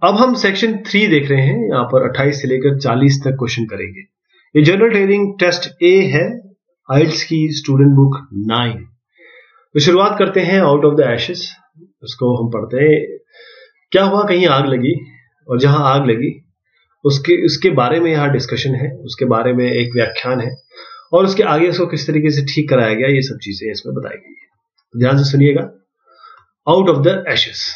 अब हम सेक्शन 3 देख रहे हैं। यहाँ पर 28 से लेकर 40 तक क्वेश्चन करेंगे। ये जनरल ट्रेनिंग टेस्ट ए है, आइल्स की स्टूडेंट बुक 9। तो शुरुआत करते हैं आउट ऑफ द एशेस। उसको हम पढ़ते हैं। क्या हुआ, कहीं आग लगी और जहां आग लगी उसके बारे में यहाँ डिस्कशन है, उसके बारे में एक व्याख्यान है और उसके आगे उसको किस तरीके से ठीक कराया गया, ये सब चीजें इसमें बताई गई है। ध्यान से सुनिएगा। Out of the ashes.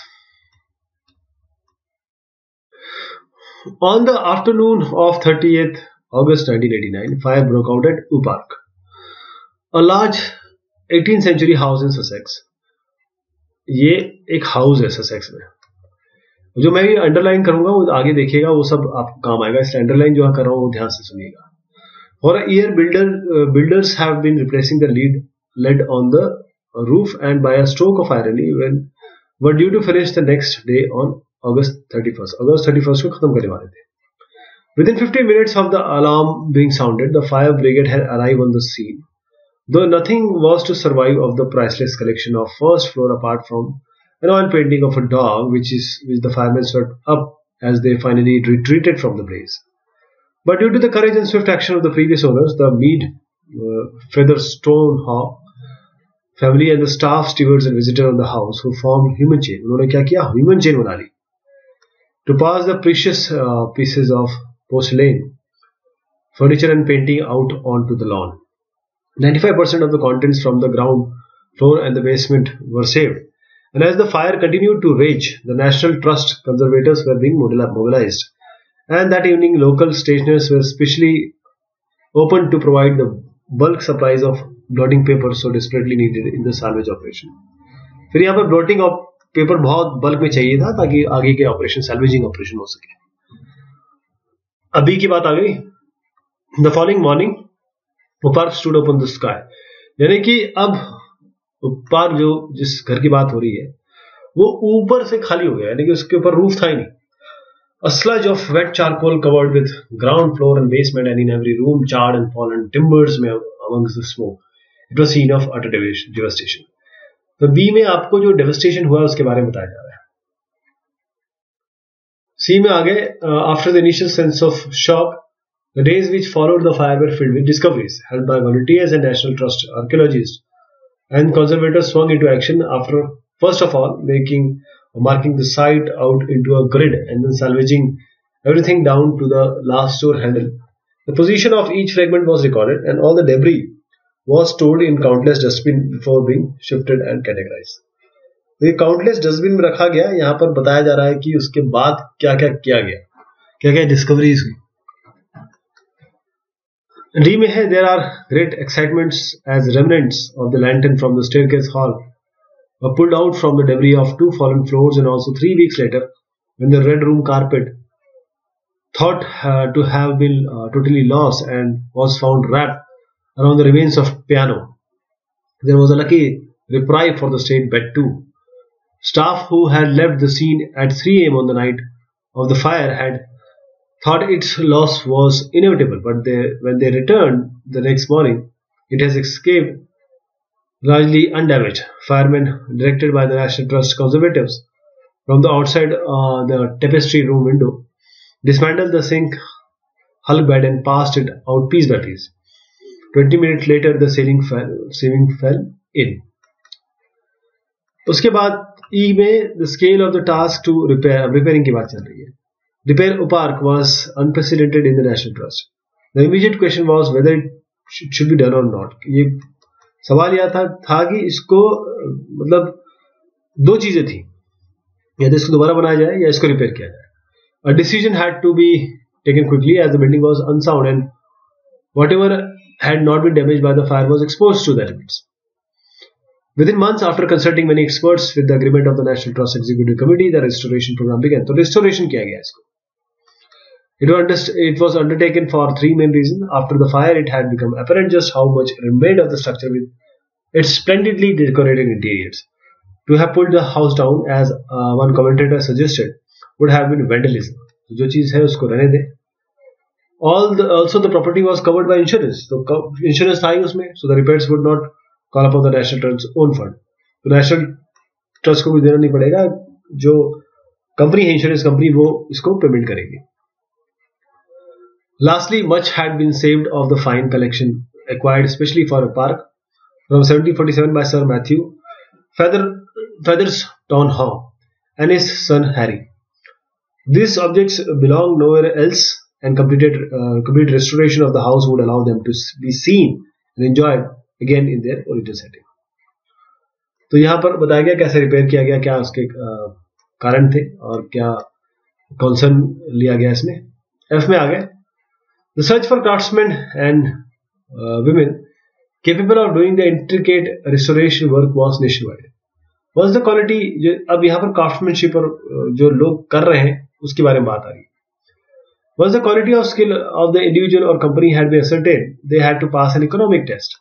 On the afternoon of 30th August 1989, fire broke out at Upark, a large 18th century house in Sussex. ये एक हाउस है ससेक्स में। जो मैं ये अंडरलाइन करूंगा वो आगे देखिएगा, वो सब आपको काम आएगा, इसलिए अंडरलाइन जो कर रहा हूं वो ध्यान से सुनिएगा। For a year, builders have been replacing the lead on the roof, and by a stroke of irony, were due to finish the next day on August 31st. August 31st को खत्म करने वाले थे। Within 15 minutes of the alarm being sounded, the fire brigade had arrived on the scene. Though nothing was to survive of the priceless collection of first floor apart from an oil painting of a dog, which the firemen swept up as they finally retreated from the blaze. But due to the courage and swift action of the previous owners, the Mead Featherstone family and the staff, stewards and visitors of the house, who formed human chain. उन्होंने क्या किया? Human chain बना ली to pass the precious pieces of porcelain, furniture and painting out onto the lawn. 95% of the contents from the ground floor and the basement were saved. And as the fire continued to rage, the National Trust conservators were being mobilized. And that evening, local stationers were specially opened to provide the bulk supplies of blotting paper so desperately needed in the salvage operation. फिर यहाँ पर blotting paper बहुत bulk में चाहिए था ताकि आगे के ऑपरेशन, सैल्वेजिंग ऑपरेशन हो सके। अभी की बात आ गई। The following morning Uppark stood up on the sky, यानी कि अब उपार्क जो जिस घर की बात हो रही है वो ऊपर से खाली हो गया, यानी कि उसके ऊपर रूफ था ही नहीं। A sludge of wet charcoal covered with ground floor and basement, and in every room charred and fallen timbers amongst the smoke. It was scene of utter devastation. तो बी में आपको जो डेवस्टेशन हुआ उसके बारे में बताया जा रहा है। सी में आगे, after the initial sense of shock, the days which followed the fire were filled with discoveries held by volunteers and national trust archaeologist and conservators swung into action after first of all marking the site out into a grid and then salvaging everything down to the last door handle. The position of each fragment was recorded and all the debris was stored in countless dustbin before being shifted and categorized. तो ये countless dustbin में रखा गया। यहाँ पर बताया जा रहा है कि उसके बाद क्या क्या किया गया, क्या क्या डिस्कवरीज हुई। डी में है, there are great excitements as remnants of the lantern from the staircase hall were pulled out from the debris of 2 fallen floors, and also 3 weeks later, when the red room carpet, thought to have been totally lost and was found wrapped around the remains of piano, there was a lucky reprieve for the state bed too. Staff who had left the scene at 3 a.m. on the night of the fire had thought its loss was inevitable, but when they returned the next morning, it has escaped largely undamaged. Firemen, directed by the National Trust conservatives, from the outside the tapestry room window, dismantled the sink hull bed and passed it out piece by piece. 20 minutes later, the ceiling fell in. उसके बाद E में the scale of the task to repairing की बात चल रही है. Repair Upark was unprecedented in the National Trust. The immediate question was whether it should be done or not. ये सवाल यह था कि इसको मतलब दो चीजें थी, या तो इसको दोबारा बनाया जाए या इसको रिपेयर किया जाए। A decision had to be taken quickly as the building was unsound and whatever had not been damaged by the fire was exposed to the elements. Within months, after consulting many experts with the agreement of the National Trust Executive Committee, the restoration program began. तो restoration किया गया इसको। It was undertaken for 3 main reasons. After the fire, it had become apparent just how much remained of the structure with its splendidly decorated interiors. To have pulled the house down, as one commentator suggested, would have been vandalism. जो चीज है उसको रहने दे। Also the property was covered by insurance. तो insurance था ही उसमें, so the repairs would not call upon the National Trust's own fund. तो National Trust को कुछ देना नहीं पड़ेगा, जो कंपनी है इंश्योरेंस कंपनी, वो इसको पेमेंट करेगी. Lastly, much had been saved of the fine collection acquired especially for a park from 1747 by Sir Matthew Featherstonhaugh and his son Harry. These objects belong nowhere else, and complete restoration of the house would allow them to be seen and enjoyed again in their original setting. तो यहाँ पर बताया गया कैसे repair किया गया, क्या उसके कारण थे और क्या कॉन्सर्न लिया गया इसमें. एफ में आ गए. The search for craftsmen and women capable of doing the intricate restoration work was nationwide. Was the quality, अब यहाँ पर craftsmanship और जो लोग कर रहे हैं उसके बारे में बात आ रही है. Was the quality of skill of the individual or company had been ascertained, they had to pass an economic test,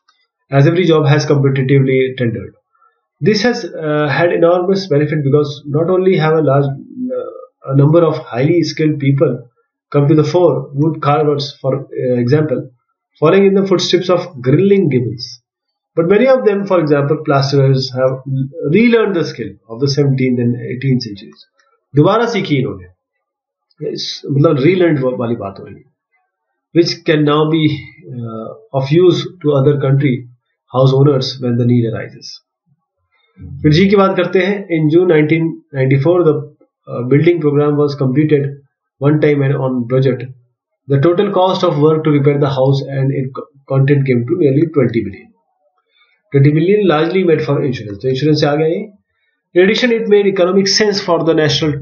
as every job has competitively tendered. This has had enormous benefit because not only have a number of highly skilled people come to the fore, wood carvers, for example, following in the footsteps of grilling Gibbons. But many of them, for example, plasterers, have relearned the skill of the 17th and 18th centuries. दोबारा सीखी इन्होंने, मतलब relearned वाली बात हो रही है, which can now be of use to other country house owners when the need arises. फिर जी की बात करते हैं. In June 1994, the building program was completed one time and on budget. The total cost of work to repair the house and its content came to nearly 20 billion. 20 billion largely made for insurance. तो insurance से आ गया ये. In addition, it made economic sense for the National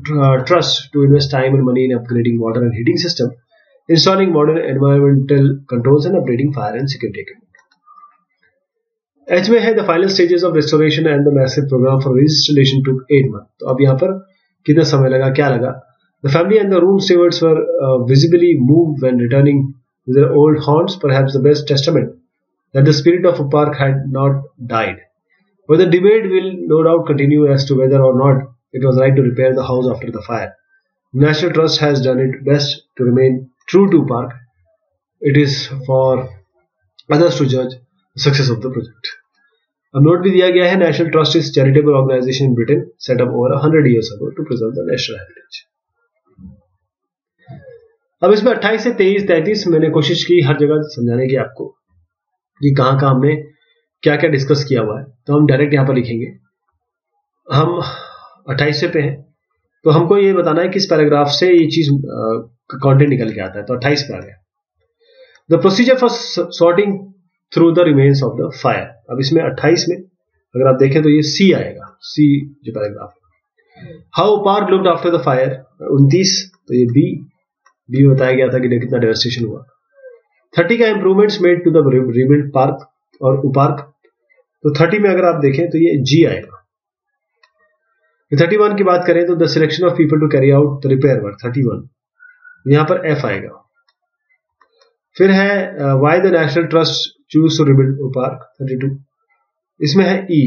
Trust to invest time and money in upgrading water and heating system, installing modern environmental controls and upgrading fire and security equipment. H में है the final stages of restoration and the massive program for installation took 8 months. तो अब यहाँ पर कितना समय लगा, क्या लगा? The family and the room stewards were visibly moved when returning to their old haunts, perhaps the best testament that the spirit of a park had not died. But the debate will no doubt continue as to whether or not it was right to repair the house after the fire. The National Trust has done its best to remain true to park. It is for others to judge the success of the project. अब note भी दिया गया है, national trust is charitable organisation in Britain set up over 100 years ago to preserve the national heritage. अब इसमें 28 से 23, 33 मैंने कोशिश की हर जगह समझाने की आपको कि कहाँ हमने क्या क्या डिस्कस किया हुआ है. तो हम डायरेक्ट यहाँ पर लिखेंगे. हम 28 पे हैं, तो हमको ये बताना है कि इस पैराग्राफ से ये चीज कंटेंट निकल के आता है. तो 28 पे आ गया. The procedure for sorting through the remains of the fire. अब इसमें 28 में अगर आप देखें तो ये सी आएगा, सी जो paragraph. How park looked after the fire 29, तो ये बी में बताया गया था कि कितना डेवस्टेशन हुआ. 30 का improvements made to the rebuild park और उपार्क. तो 30 में अगर आप देखें तो ये जी आएगा. 31 की बात करें तो the selection of people to carry out the repair work 31, यहां पर एफ आएगा. फिर है why the National Trust choose to rebuild Uppark 32, इसमें है ई.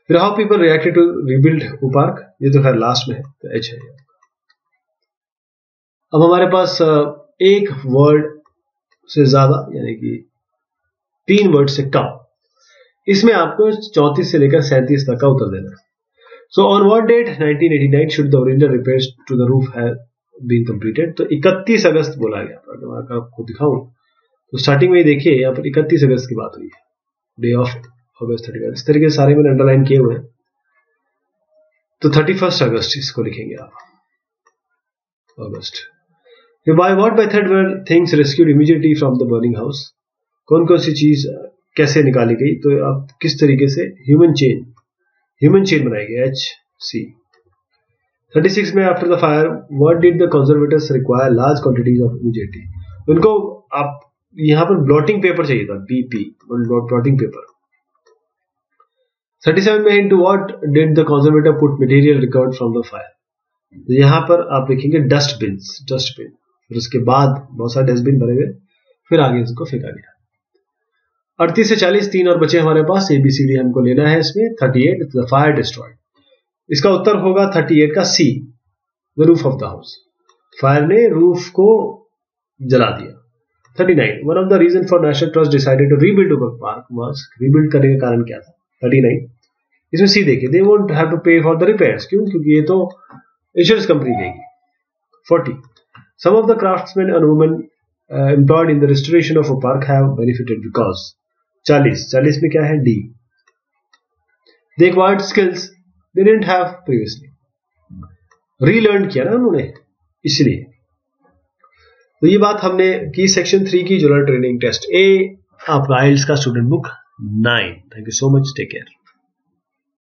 फिर how people reacted to rebuild Uppark, ये तो खैर लास्ट में है, तो एच है. अब हमारे पास एक वर्ड से ज्यादा यानी कि 3 वर्ड से कम, इसमें आपको 34 से लेकर 37 तक का उत्तर देना है. So on what date 1989 should the original repairs to the roof have been completed. तो 31 अगस्त बोला गया. अगर आपको दिखाऊं तो स्टार्टिंग में देखिए यहाँ पर 31 अगस्त की बात हुई है, डे ऑफ अगस्त 31. इस तरीके से सारे मैंने अंडरलाइन किए हुए हैं. तो 31 अगस्त इसको लिखेंगे आप, अगस्त. By what method were things rescued immediately from the burning house. कौन कौन सी चीज कैसे निकाली गई, तो आप किस तरीके से ह्यूमन चेन बनाई गई, एच सी. 36 में after the fire what did the conservators require large quantities of immediately. उनको आप यहां पर ब्लॉटिंग पेपर चाहिए था, बीपी ब्लॉटिंग पेपर. 37 में into what did the conservator put material recovered from the fire. तो यहां पर आप लिखेंगे डस्टबिन. फिर उसके बाद बहुत सारे डस्टबिन भरे गए, फिर आगे उसको फेंका गया. 38 से 40 3 और बचे हमारे पास, एबीसीडी हमको लेना है इसमें. 38 द फायर डिस्ट्रॉयड, इसका उत्तर होगा 38 का C, the roof of the house. Fire ने रूफ को जला दिया. 39 one of the reason for National Trust decided to rebuild park was, rebuild करने का कारण क्या था. 39 इसमें सी देखिए, they won't have to pay for the repairs, क्यों? क्योंकि ये तो इंश्योरेंस कंपनी देगी। 40 some of the craftsman and women employed in the restoration of a park have benefited because 40 में क्या है? D, they acquired skills they didn't have previously, relearn किया ना उन्होंने, इसलिए। तो ये बात हमने की सेक्शन 3 की जनरल ट्रेनिंग टेस्ट ए, आपका आइल्स का student book 9। Thank you so much, take care.